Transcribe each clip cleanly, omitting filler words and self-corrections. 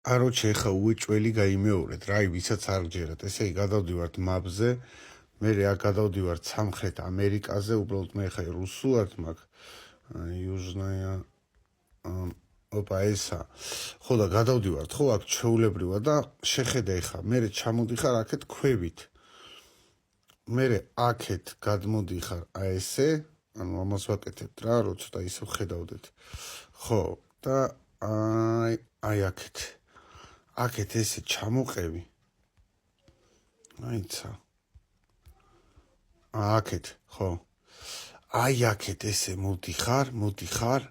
Короче, ეხა უეჭველი გაიმეორეთ რა, ვისაც არ გჯერათ. ესე იგი გადავდივართ მაპზე, მე რა გადავდივართ სამხრეთ ამერიკაზე, უბრალოდ მე ეხა რუსულად მაქვს. იუჟნაია ოპა ესა. ხო და გადავდივართ, ხო, აქ ჩვეულებრივა და შეხედე ეხა, მე ჩამოდიხარ აქეთ ქვევით. მე აქეთ გადმოდიხარ აი ესე, ანუ ამას ვაკეთებთ რა, რო ცოტა ისე ხედავდეთ. ხო, და აი აქეთ. აქეთ ესე ჩამოყევი. აიცა. აქეთ, ხო. აი აქეთ ესე მოდიხარ.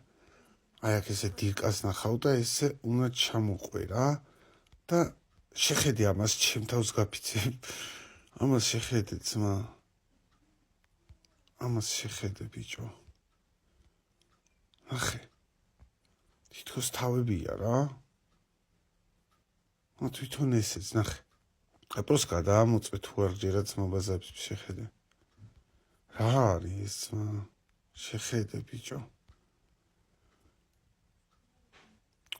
აი აქ ესე დირკას ნახავ და ესე უნდა ჩამოყვე რა და შეხედე ამას ჩემ თავს გაფიცებ. ამას შეხედე ძმა. ამას შეხედე ბიჭო. ნახე. თითქოს თავებია რა. თვითონ ესეც ნახე. აი პროს გადაამოწვე თუ არ ჯერაც მობაზებს შეხედე. რა არის ეს ძმა? შეხედე ბიჭო.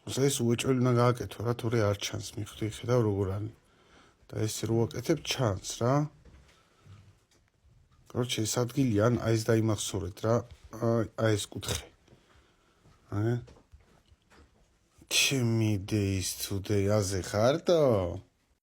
ეს უეჭველი უნდა გააკეთო რა, თორე არ ჩანს, მიხვდი, ხედავ როგორ არის. და ეს რო ვაკეთებ ჩანს რა. Короче, ეს ადგილი ან აი ეს დაიმახსოვრეთ რა, აი ეს კუთხე. ჩემი days today აზე ხარ და